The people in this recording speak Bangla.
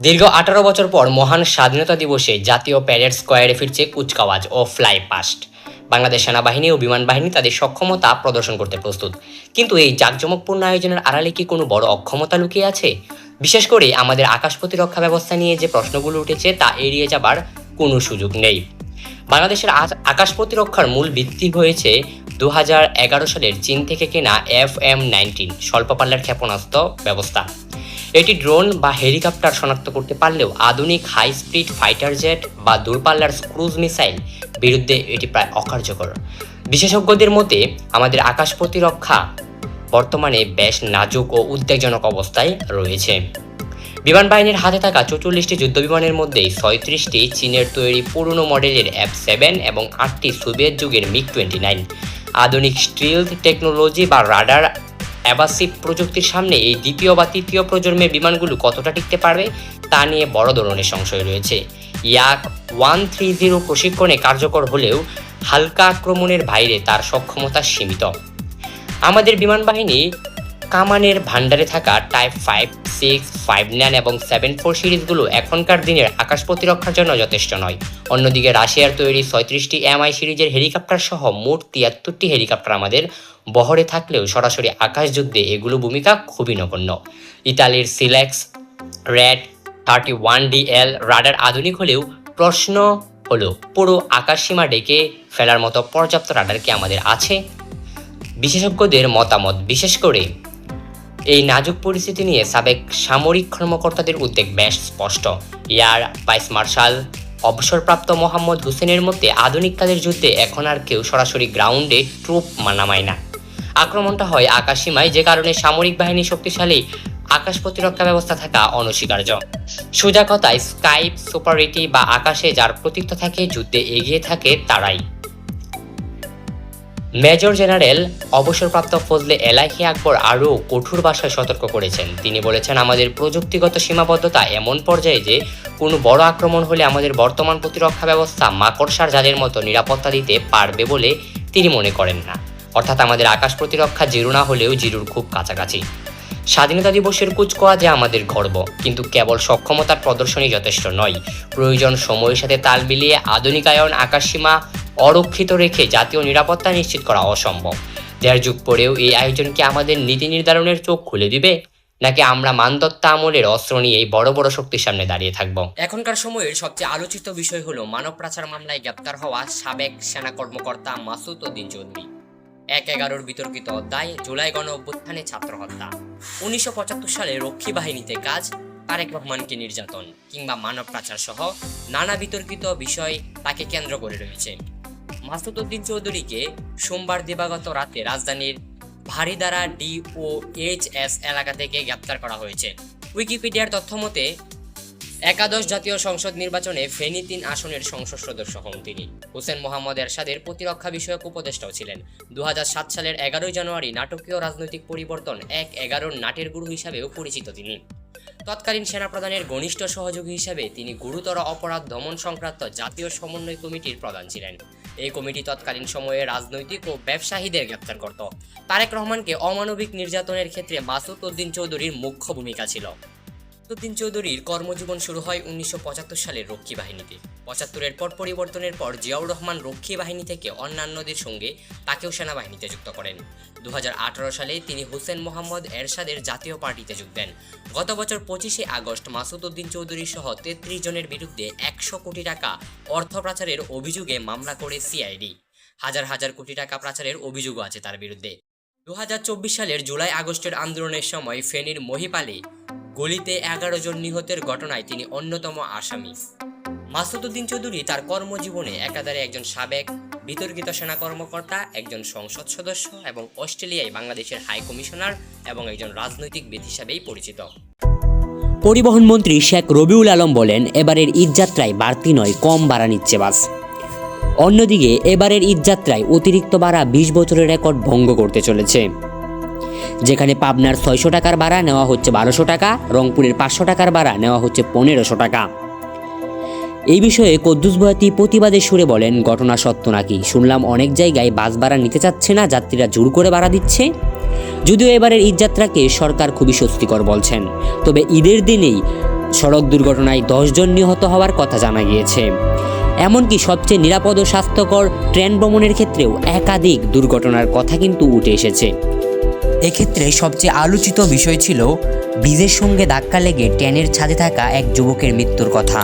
দীর্ঘ 18 বছর পর মহান স্বাধীনতা দিবসে জাতীয় প্যারেড স্কোয়ারে ফিরছে কুচকাওয়াজ ও ফ্লাই পাস্ট। বাংলাদেশ সেনাবাহিনী ও বিমান বাহিনী তাদের সক্ষমতা প্রদর্শন করতে প্রস্তুত, কিন্তু এই জাঁকজমকপূর্ণ আয়োজনের আড়ালে কি কোনো বড় অক্ষমতা লুকিয়ে আছে? বিশেষ করে আমাদের আকাশ প্রতিরক্ষা ব্যবস্থা নিয়ে যে প্রশ্নগুলো উঠেছে তা এড়িয়ে যাবার কোনো সুযোগ নেই। বাংলাদেশের আকাশ প্রতিরক্ষার মূল ভিত্তি হয়েছে 2011 সালের চীন থেকে কেনা FM-19 স্বল্প পাল্লার ক্ষেপণাস্ত্র ব্যবস্থা। এটি ড্রোন বা হেলিকপ্টার শনাক্ত করতে পারলেও আধুনিক হাই স্পিড ফাইটার জেট বা দূরপাল্লার ক্রুজ মিসাইল বিরুদ্ধে এটি প্রায় অকার্যকর। বিশেষজ্ঞদের মতে আমাদের আকাশ প্রতিরক্ষা বর্তমানে বেশ নাজুক ও উদ্বেগজনক অবস্থায় রয়েছে। বিমান বাহিনীর হাতে থাকা 44টি যুদ্ধবিমানের মধ্যে 36টি চীনের তৈরি পুরনো মডেলের F-7 এবং 8টি সোভিয়েত যুগের MiG-29। আধুনিক স্টিলথ টেকনোলজি বা রাডার অ্যাভাসিভ প্রযুক্তির সামনে এই দ্বিতীয় বা তৃতীয় প্রজন্মের বিমানগুলো কতটা টিকতে পারবে তা নিয়ে বড় ধরনের সংশয় রয়েছে। ইয়াক 130 প্রশিক্ষণে কার্যকর হলেও হালকা আক্রমণের বাইরে তার সক্ষমতা সীমিত। আমাদের বিমান বাহিনী কামানের ভান্ডারে থাকা টাইপ 5, 6, 5, 9 এবং 7-4 সিরিজগুলো এখনকার দিনের আকাশ প্রতিরক্ষার জন্য যথেষ্ট নয়। অন্যদিকে রাশিয়ার তৈরি 36টি MI সিরিজের হেলিকপ্টার সহ মোট 73টি হেলিকপ্টার আমাদের বহরে থাকলেও সরাসরি আকাশ যুদ্ধে এগুলো ভূমিকা খুবই নগণ্য। ইতালির সিলেক্স রেড 31DL রাডার আধুনিক হলেও প্রশ্ন হলো পুরো আকাশ সীমা ডেকে ফেলার মতো পর্যাপ্ত রাডার কি আমাদের আছে? বিশেষজ্ঞদের মতামত, বিশেষ করে এই নাজুক পরিস্থিতি নিয়ে সাবেক সামরিক কর্মকর্তাদের উদ্বেগ বেশ স্পষ্ট। এয়ার ভাইস মার্শাল অবসরপ্রাপ্ত মোহাম্মদ হোসেনের মতে আধুনিক কালের যুদ্ধে এখন আর কেউ সরাসরি গ্রাউন্ডে ট্রুপ নামায় না। আক্রমণটা হয় আকাশ সীমায়, যে কারণে সামরিক বাহিনী শক্তিশালী আকাশ প্রতিরক্ষা ব্যবস্থা থাকা অনস্বীকার্য। সোজা কথায় স্কাইপ সুপারিটি বা আকাশে যার কর্তৃত্ব থাকে যুদ্ধে এগিয়ে থাকে তারাই। মেজর জেনারেল অবসরপ্রাপ্ত ফজলে এলাহি আকবর আরও কঠোর ভাষায় সতর্ক করেছেন। তিনি বলেছেন, আমাদের প্রযুক্তিগত সীমাবদ্ধতা এমন পর্যায়ে যে কোনো বড় আক্রমণ হলে আমাদের বর্তমান প্রতিরক্ষা ব্যবস্থা মাকড়সার জালের মতো নিরাপত্তা দিতে পারবে বলে তিনি মনে করেন না। অর্থাৎ আমাদের আকাশ প্রতিরক্ষা জিরো না হলেও জিরোর খুব কাছাকাছি। স্বাধীনতা দিবসের কুচকাওয়াজে আমাদের গর্ব, কিন্তু কেবল সক্ষমতার প্রদর্শনই যথেষ্ট নয়। প্রয়োজন সময়ের সাথে তাল মিলিয়ে আধুনিকায়ন আকাশ সীমা অরক্ষিত রেখে জাতীয় নিরাপত্তা নিশ্চিত করা অসম্ভব। 1.5 যুগ পরেও এই আয়োজন কি আমাদের নীতি নির্ধারণের চোখ খুলে দিবে, নাকি আমরা মানদত্ত আমলের অস্ত্র নিয়ে বড় বড় শক্তির সামনে দাঁড়িয়ে থাকব? এখনকার সময়ের সবচেয়ে আলোচিত বিষয় হলো মানব পাচার মামলায় গ্রেপ্তার হওয়া সাবেক সেনা কর্মকর্তা মাসুদ উদ্দিন চৌধুরী। 1/11 বিতর্কিত অধ্যায়, জুলাই গণ অভ্যুত্থানে ছাত্র হত্যা, 1975 সালে রক্ষী বাহিনীতে কাজ, তারেক রহমানকে নির্যাতন কিংবা মানব পাচার সহ নানা বিতর্কিত বিষয় তাকে কেন্দ্র করে রয়েছে। মাসুদ উদ্দিন চৌধুরীকে সোমবার দিবাগত রাতে রাজধানীর ভারিদারা DOHS এলাকা থেকে গ্রেপ্তার করা হয়েছে। উইকিপিডিয়ার তথ্য মতে একাদশ জাতীয় সংসদ নির্বাচনে ফেনী 3 আসনের সংসদ সদস্য হন তিনি। হোসেন মোহাম্মদ এরশাদের প্রতিরক্ষা বিষয়ক উপদেষ্টাও ছিলেন। 2007 সালের 11 জানুয়ারি নাটকীয় রাজনৈতিক পরিবর্তন 1/11 নাটের গুরু হিসাবেও পরিচিত তিনি। তৎকালীন সেনাপ্রধানের ঘনিষ্ঠ সহযোগী হিসেবে তিনি গুরুতর অপরাধ দমন সংক্রান্ত জাতীয় সমন্বয় কমিটির প্রধান ছিলেন। এই কমিটি তৎকালীন সময়ে রাজনৈতিক ও ব্যবসায়ীদের গ্রেপ্তার করত। তারেক রহমানকে অমানবিক নির্যাতনের ক্ষেত্রে মাসুদ উদ্দিন চৌধুরীর মুখ্য ভূমিকা ছিল। উদ্দিন চৌধুরীর কর্মজীবন শুরু হয় 1975 সালের রক্ষী বাহিনীতে। 75-এর পর পরিবর্তনের পর জিয়াউর রহমান রক্ষী বাহিনী থেকে অন্যান্যদের সঙ্গে তাকেও সেনাবাহিনীতে যুক্ত করেন। 2018 সালে তিনি হোসেন মোহাম্মদ এরশাদের জাতীয় পার্টিতে যোগ দেন। গত বছর 25শে আগস্ট মাসুদ উদ্দিন চৌধুরী সহ 33 জনের বিরুদ্ধে 100 কোটি টাকা অর্থ পাচারের অভিযোগে মামলা করে CID। হাজার হাজার কোটি টাকা পাচারের অভিযোগও আছে তার বিরুদ্ধে। 2024 সালের জুলাই আগস্টের আন্দোলনের সময় ফেনীর মহিপালে গুলিতে 11 জন নিহতের ঘটনায় তিনি অন্যতম আসামি। মাসুদ উদ্দিন চৌধুরী তার কর্মজীবনে একাধারে একজন সাবেক বিতর্কিত সেনা কর্মকর্তা, একজন সংসদ সদস্য এবং অস্ট্রেলিয়ায় বাংলাদেশের হাই কমিশনার এবং একজন রাজনৈতিক ব্যক্তি হিসেবেই পরিচিত। পরিবহন মন্ত্রী শেখ রবিউল আলম বলেন, এবারের ঈদযাত্রায় বাড়তি নয় কম ভাড়া নিচ্ছে বাস। অন্যদিকে এবারের ঈদযাত্রায় অতিরিক্ত ভাড়া 20 বছরের রেকর্ড ভঙ্গ করতে চলেছে। যেখানে পাবনার 600 টাকার ভাড়া নেওয়া হচ্ছে 1200 টাকা, রংপুরের 500 টাকার ভাড়া নেওয়া হচ্ছে 1500 টাকা। এই বিষয়ে কুদ্দুস বয়াতি প্রতিবাদের সুরে বলেন, ঘটনা সত্য নাকি? শুনলাম অনেক জায়গায় বাস ভাড়া নিতে চাচ্ছে না, যাত্রীরা জোর করে ভাড়া দিচ্ছে। যদিও এবারের ঈদযাত্রাকে সরকার খুবই স্বস্তিকর বলছেন, তবে ঈদের দিনেই সড়ক দুর্ঘটনায় 10 জন নিহত হওয়ার কথা জানা গিয়েছে। এমনকি সবচেয়ে নিরাপদ ও স্বাস্থ্যকর ট্রেন ভ্রমণের ক্ষেত্রেও একাধিক দুর্ঘটনার কথা কিন্তু উঠে এসেছে। এক্ষেত্রে সবচেয়ে আলোচিত বিষয় ছিল ব্রিজের সঙ্গে ধাক্কা লেগে ট্রেনের ছাদে থাকা এক যুবকের মৃত্যুর কথা।